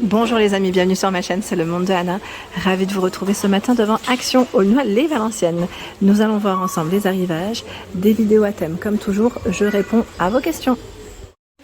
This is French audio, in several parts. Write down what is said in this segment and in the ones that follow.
Bonjour les amis, bienvenue sur ma chaîne, c'est le monde de Anna. Ravie de vous retrouver ce matin devant Action Aulnoy-les-Valenciennes. Nous allons voir ensemble les arrivages, des vidéos à thème. Comme toujours, je réponds à vos questions.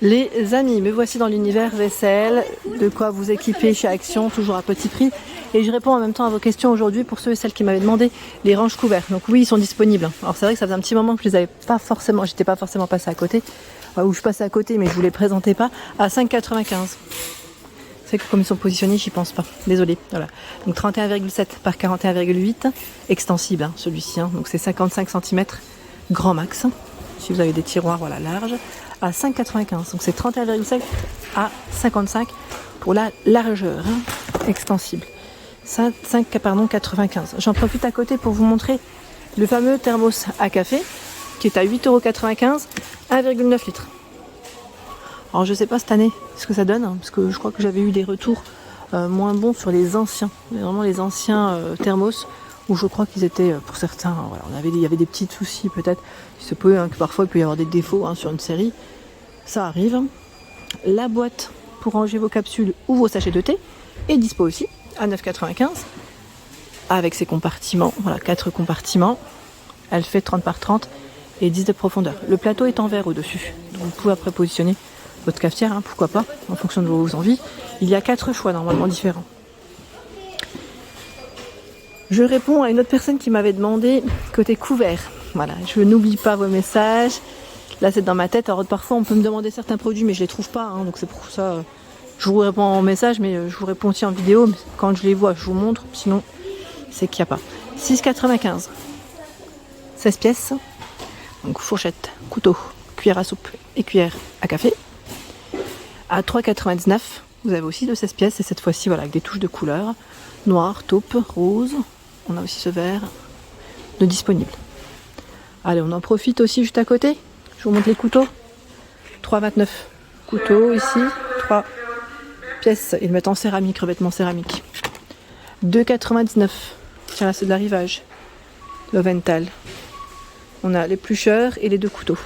Les amis, me voici dans l'univers vaisselle, de quoi vous équiper chez Action, toujours à petit prix. Et je réponds en même temps à vos questions aujourd'hui pour ceux et celles qui m'avaient demandé les ranges couverts. Donc oui, ils sont disponibles. Alors c'est vrai que ça faisait un petit moment que je les avais pas forcément, j'étais pas forcément passée à côté. Ou je passais à côté mais je vous les présentais pas, à 5,95. C'est que comme ils sont positionnés, j'y pense pas. Désolée. Voilà. Donc 31,7 par 41,8. Extensible, hein, celui-ci. Hein. Donc c'est 55 cm grand max. Si vous avez des tiroirs voilà, larges. À 5,95. Donc c'est 31,7 à 55 pour la largeur. Hein, extensible. 5,95. J'en profite à côté pour vous montrer le fameux thermos à café qui est à 8,95 €, 1,9 litres. Alors je sais pas cette année ce que ça donne, hein, parce que je crois que j'avais eu des retours moins bons sur les anciens, vraiment les anciens thermos, où je crois qu'ils étaient, pour certains, voilà, il y avait des petits soucis peut-être, il se peut que parfois il peut y avoir des défauts sur une série, ça arrive. La boîte pour ranger vos capsules ou vos sachets de thé est dispo aussi, à 9,95 €, avec ses compartiments, voilà, 4 compartiments, elle fait 30 par 30 et 10 de profondeur. Le plateau est en verre au-dessus, donc vous pouvez après positionner votre cafetière, hein, pourquoi pas, en fonction de vos envies. Il y a 4 choix normalement différents. Je réponds à une autre personne qui m'avait demandé côté couvert. Voilà, je n'oublie pas vos messages. Là c'est dans ma tête, alors parfois on peut me demander certains produits mais je les trouve pas, hein, donc c'est pour ça je vous réponds en message mais je vous réponds aussi en vidéo. Mais quand je les vois je vous montre, sinon c'est qu'il n'y a pas. 6,95, 16 pièces, donc fourchette, couteau, cuillère à soupe et cuillère à café. À 3,99 €, vous avez aussi de 16 pièces et cette fois-ci voilà, avec des touches de couleur, noir, taupe, rose. On a aussi ce vert de disponible. Allez, on en profite aussi juste à côté. Je vous montre les couteaux. 3,29 €. Couteau ici, 3 pièces. Ils le mettent en céramique, revêtement céramique. 2,99 €. Tiens là, c'est de l'arrivage. L'Ovental. On a l'éplucheur et les 2 couteaux.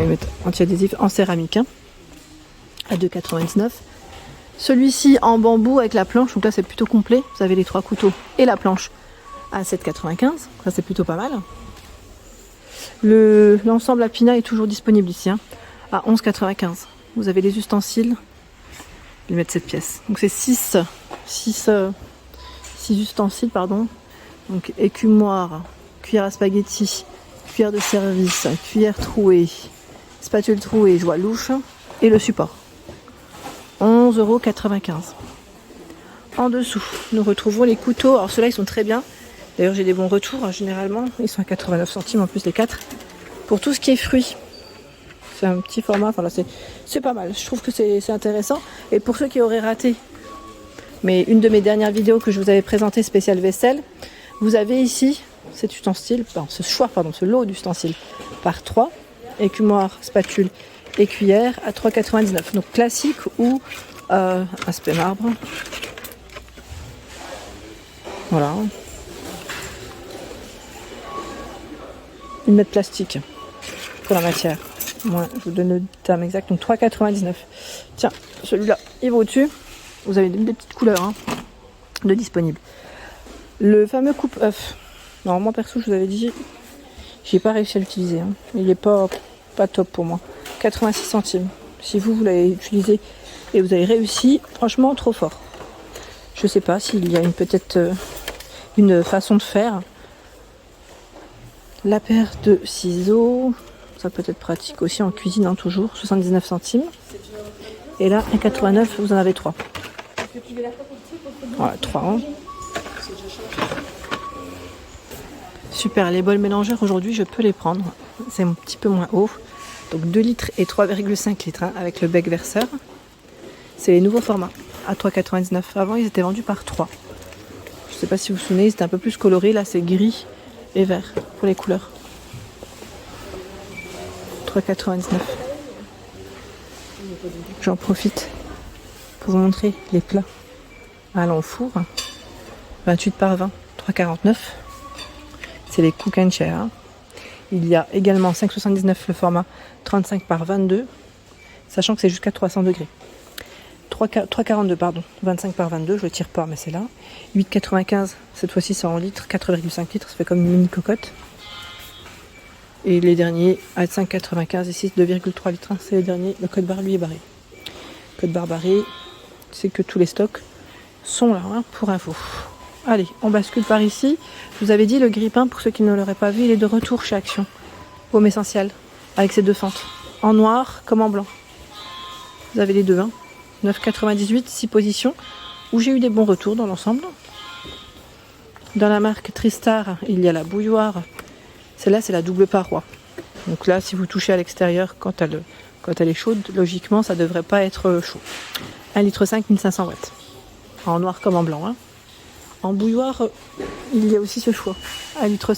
Ils mettent anti-adhésif en céramique, hein, à 2,99 €. Celui-ci en bambou avec la planche, donc là c'est plutôt complet. Vous avez les 3 couteaux et la planche à 7,95 €. Ça c'est plutôt pas mal. L'ensemble à pina est toujours disponible ici, hein, à 11,95 €. Vous avez les ustensiles. Ils mettent 7 pièces. Donc c'est 6 ustensiles, pardon. Donc écumoire, cuillère à spaghetti, cuillère de service, cuillère trouée, spatule trouée, je vois louche et le support. 11,95 €. En dessous, nous retrouvons les couteaux. Alors ceux-là, ils sont très bien. D'ailleurs, j'ai des bons retours. Généralement, ils sont à 89 centimes en plus les 4. Pour tout ce qui est fruits, c'est un petit format. Enfin là, c'est pas mal. Je trouve que c'est intéressant. Et pour ceux qui auraient raté, mais une de mes dernières vidéos que je vous avais présentée spéciale vaisselle, vous avez ici ce lot d'ustensiles par 3, écumoire, spatule et cuillère à 3,99 €. Donc classique ou aspect marbre. Voilà. 1 mètre plastique pour la matière. Moi, je vous donne le terme exact. Donc 3,99 €. Tiens, celui-là, il va au-dessus. Vous avez des petites couleurs, hein, de disponibles. Le fameux coupe-œuf. Alors moi perso, je vous avais dit, j'ai pas réussi à l'utiliser. Hein. Il est pas top pour moi. 86 centimes. Si vous l'avez utilisé et vous avez réussi, franchement trop fort. Je sais pas s'il y a peut-être une façon de faire. La paire de ciseaux, ça peut être pratique aussi en cuisine, hein, toujours. 79 centimes. Et là, 1,89 €, vous en avez 3. Voilà, 3. Hein. Super, les bols mélangeurs aujourd'hui je peux les prendre, c'est un petit peu moins haut, donc 2 litres et 3,5 litres, hein, avec le bec verseur. C'est les nouveaux formats à 3,99 €. Avant ils étaient vendus par 3. Je sais pas si vous vous souvenez, ils étaient un peu plus colorés, là c'est gris et vert pour les couleurs. 3,99 €. J'en profite pour vous montrer les plats allant au four. 28 par 20, 3,49 €. C'est les cook and share. Hein. Il y a également 5,79 le format 35 par 22, sachant que c'est jusqu'à 300 degrés. 3,42 pardon, 25 par 22, je le tire pas mais c'est là. 8,95, cette fois-ci c'est en litres, 4,5 litres, ça fait comme une mini cocotte. Et les derniers à 5,95 ici 2,3 litres, c'est les derniers, le code barre lui est barré. Code barre barré, c'est que tous les stocks sont là hein, pour info. Allez, on bascule par ici. Je vous avais dit le grille-pain, pour ceux qui ne l'auraient pas vu, il est de retour chez Action. Baume essentiel, avec ses deux fentes, en noir comme en blanc. Vous avez les deux, hein. 9,98, 6 positions, où j'ai eu des bons retours dans l'ensemble. Dans la marque Tristar, il y a la bouilloire. Celle-là, c'est la double paroi. Donc là, si vous touchez à l'extérieur, quand elle est chaude, logiquement, ça ne devrait pas être chaud. 1,5 litre, 1500 watts. En noir comme en blanc. Hein. En bouilloire, il y a aussi ce choix. 1,7 litre.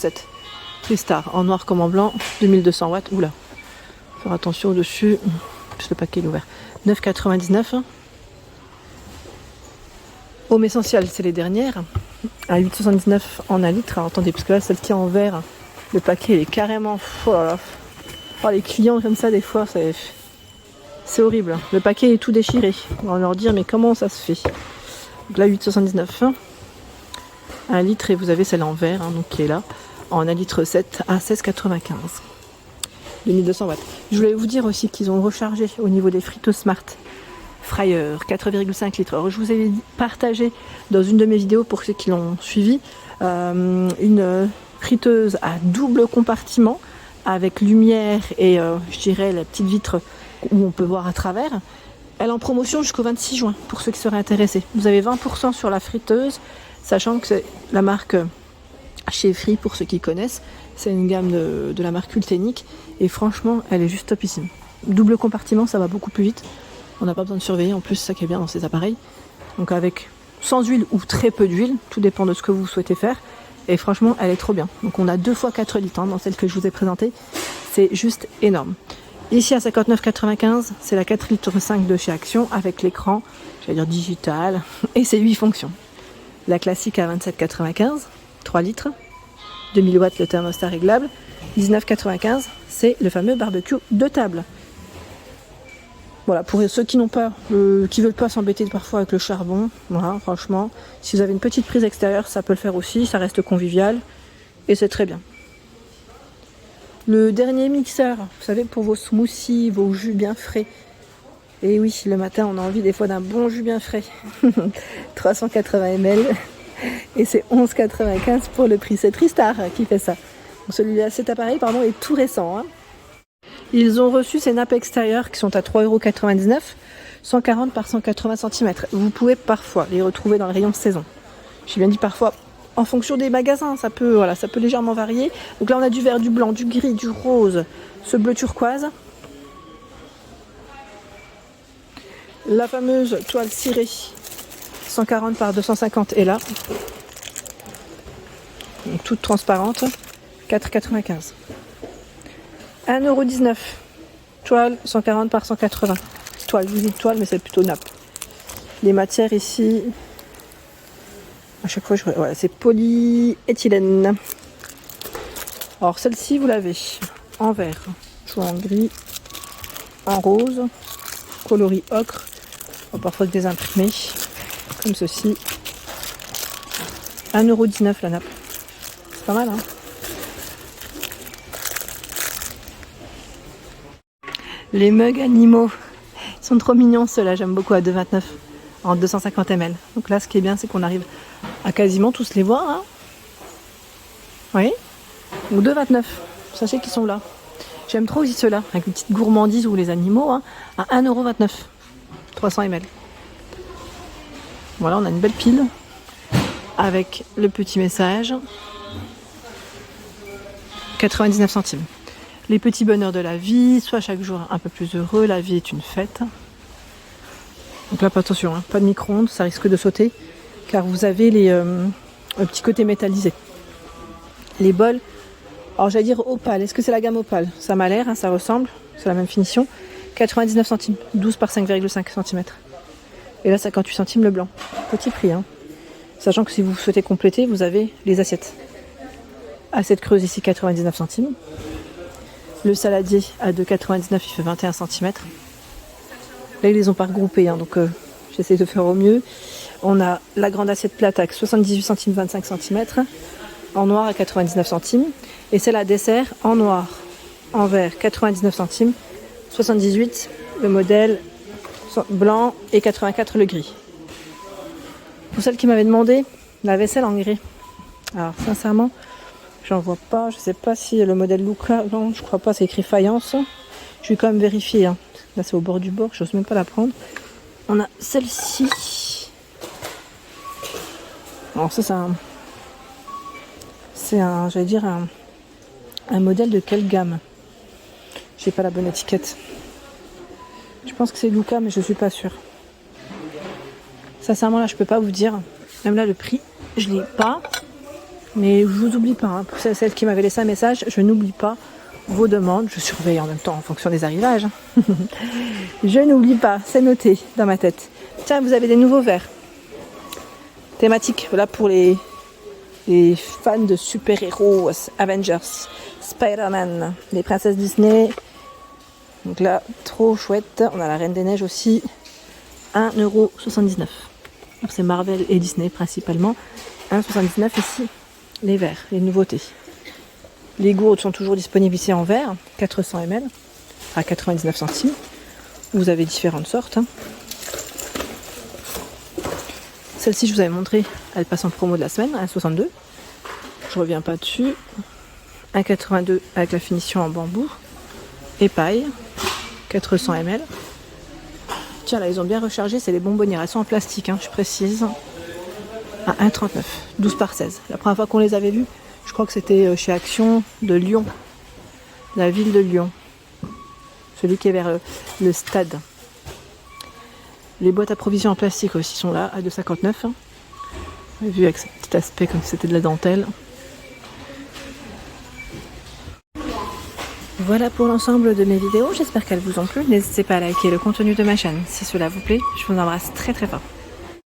Tristar, en noir comme en blanc, 2200 watts. Oula, faire attention au-dessus, puisque le paquet est ouvert. 9,99. Homme essentiel, c'est les dernières. À 8,79 en 1 litre. Alors, attendez, parce que là, celle qui est en verre, le paquet il est carrément. Oh là là. Oh, les clients comme ça, des fois, c'est horrible. Le paquet est tout déchiré. On va leur dire, mais comment ça se fait? Donc là, 8,79. 1 litre, et vous avez celle en verre, hein, donc qui est là, en 1,7 litre à 16,95. 2200 watts. Je voulais vous dire aussi qu'ils ont rechargé au niveau des friteuses Smart Fryer 4,5 litres. Alors, je vous avais partagé dans une de mes vidéos, pour ceux qui l'ont suivi, une friteuse à double compartiment avec lumière et je dirais la petite vitre où on peut voir à travers. Elle est en promotion jusqu'au 26 juin pour ceux qui seraient intéressés. Vous avez 20% sur la friteuse, sachant que c'est la marque chez Free, pour ceux qui connaissent. C'est une gamme de la marque Ultenic et franchement, elle est juste topissime. Double compartiment, ça va beaucoup plus vite. On n'a pas besoin de surveiller, en plus, c'est ça qui est bien dans ces appareils. Donc avec sans huile ou très peu d'huile, tout dépend de ce que vous souhaitez faire. Et franchement, elle est trop bien. Donc on a 2 fois 4 litres hein, dans celle que je vous ai présentée. C'est juste énorme. Ici à 59,95, c'est la 4 litres 5 de chez Action avec l'écran, j'allais dire digital, et ses 8 fonctions. La classique à 27,95, 3 litres, 2000 watts le thermostat réglable, 19,95, c'est le fameux barbecue de table. Voilà, pour ceux qui n'ont pas, qui veulent pas s'embêter parfois avec le charbon, voilà, franchement, si vous avez une petite prise extérieure, ça peut le faire aussi, ça reste convivial, et c'est très bien. Le dernier mixeur, vous savez, pour vos smoothies, vos jus bien frais. Et oui, le matin, on a envie des fois d'un bon jus bien frais. 380 ml. Et c'est 11,95 pour le prix. C'est Tristar qui fait ça. Donc celui-là, cet appareil, pardon, est tout récent. Hein. Ils ont reçu ces nappes extérieures qui sont à 3,99 €, 140 par 180 cm. Vous pouvez parfois les retrouver dans le rayon saison. J'ai bien dit parfois. En fonction des magasins, ça peut légèrement varier. Donc là, on a du vert, du blanc, du gris, du rose, ce bleu turquoise. La fameuse toile cirée, 140 par 250 est là. Donc toute transparente, 4,95. 1,19 €. Toile, 140 par 180. Toile, je vous dis toile, mais c'est plutôt nappe. Les matières ici... À chaque fois, voilà, c'est polyéthylène. Alors, celle-ci, vous l'avez en vert, soit en gris, en rose, coloris ocre, parfois des imprimés, comme ceci. 1,19 € la nappe. C'est pas mal, hein? Les mugs animaux, ils sont trop mignons ceux-là, j'aime beaucoup à 2,29 € en 250 ml. Donc là, ce qui est bien, c'est qu'on arrive à quasiment tous les voir. Hein. Oui. Donc 2,29 €. Sachez qu'ils sont là. J'aime trop aussi ceux-là, avec une petite gourmandise ou les animaux, hein, à 1,29 €. 300 ml. Voilà, on a une belle pile avec le petit message. 99 centimes. Les petits bonheurs de la vie, soit chaque jour un peu plus heureux, la vie est une fête. Donc là, attention, hein, pas de micro-ondes, ça risque de sauter, car vous avez le petit côté métallisé. Les bols, alors j'allais dire opale, est-ce que c'est la gamme opale? Ça m'a l'air, hein, ça ressemble, c'est la même finition. 99 centimes, 12 par 5,5 cm. Et là, 58 centimes le blanc. Petit prix, hein. Sachant que si vous souhaitez compléter, vous avez les assiettes. Assiette creuse ici, 99 centimes. Le saladier à 2,99, il fait 21 cm. Là, ils les ont pas regroupés, hein, donc j'essaie de faire au mieux. On a la grande assiette plate avec 78 centimes 25 cm, en noir à 99 centimes. Et celle à dessert en noir, en vert 99 centimes, 78 le modèle blanc et 84 le gris. Pour celle qui m'avait demandé la vaisselle en gris. Alors sincèrement, j'en vois pas. Je sais pas si le modèle Luca, non, je crois pas, c'est écrit faïence. Je vais quand même vérifier. Hein. Là c'est au bord du bord, j'ose même pas la prendre. On a celle-ci. Alors ça c'est un, j'allais dire un modèle de quelle gamme? J'ai pas la bonne étiquette. Je pense que c'est Luca, mais je suis pas sûre. Sincèrement là je peux pas vous dire. Même là le prix, je l'ai pas. Mais je vous oublie pas. Hein. Pour celle qui m'avait laissé un message, je n'oublie pas vos demandes. Je surveille en même temps en fonction des arrivages. Je n'oublie pas, c'est noté dans ma tête. Tiens, vous avez des nouveaux verres. Thématiques, voilà pour les fans de super-héros, Avengers, Spider-Man, les princesses Disney. Donc là, trop chouette. On a la Reine des Neiges aussi. 1,79 €. C'est Marvel et Disney principalement. 1,79 € ici. Les verres, les nouveautés. Les gourdes sont toujours disponibles ici en verre, 400 ml, à 99 centimes. Vous avez différentes sortes. Hein. Celle-ci, je vous avais montré, elle passe en promo de la semaine, 1,62 €. Je reviens pas dessus. 1,82 € avec la finition en bambou. Et paille, 400 ml. Tiens, là, ils ont bien rechargé, c'est les bonbonnières. Elles sont en plastique, hein, je précise. À 1,39 €, 12 par 16. La première fois qu'on les avait vus, je crois que c'était chez Action de Lyon, la ville de Lyon. Celui qui est vers le stade. Les boîtes à provisions en plastique aussi sont là, à 2,59 €. Vu avec ce petit aspect comme si c'était de la dentelle. Voilà pour l'ensemble de mes vidéos, j'espère qu'elles vous ont plu. N'hésitez pas à liker le contenu de ma chaîne si cela vous plaît. Je vous embrasse très très fort.